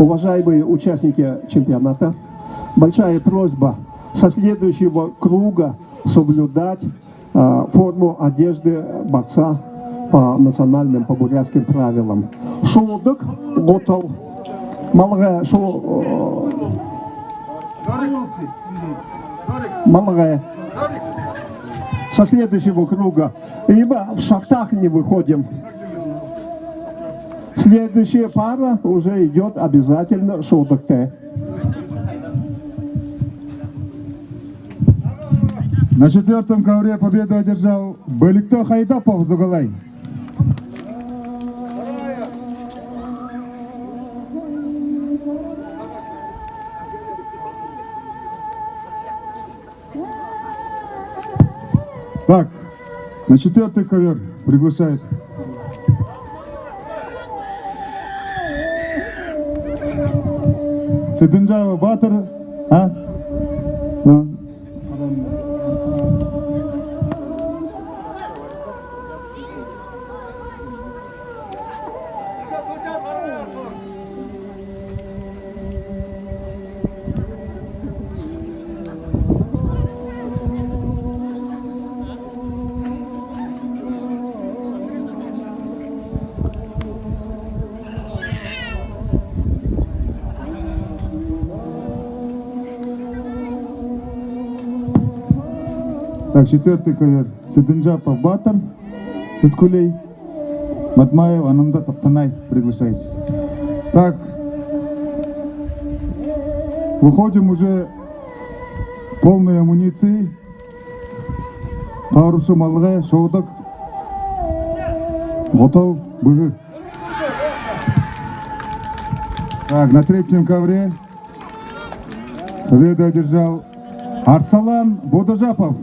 Уважаемые участники чемпионата, большая просьба со следующего круга соблюдать форму одежды борца по национальным, по бурятским правилам. Шоудык, готов, малая шоу, малая. Со следующего круга. Ибо в шахтах не выходим. Следующая пара уже идет обязательно шоудык-те. На 4-м ковре победу одержал Баликто Хайдапов Зугалай. Так, на 4-й ковер приглашает Цидынжава Батыр, Так, 4-й ковер. Цидынжапов Батыр, Туткулей, Матмаев, Ананда Топтанай приглашаетесь. Так, выходим уже полной амуниции. Тарушу Малгай, Шоудак, Готов, Быгы. Так, на 3-м ковре победу одержал Арсалан Бодожапов.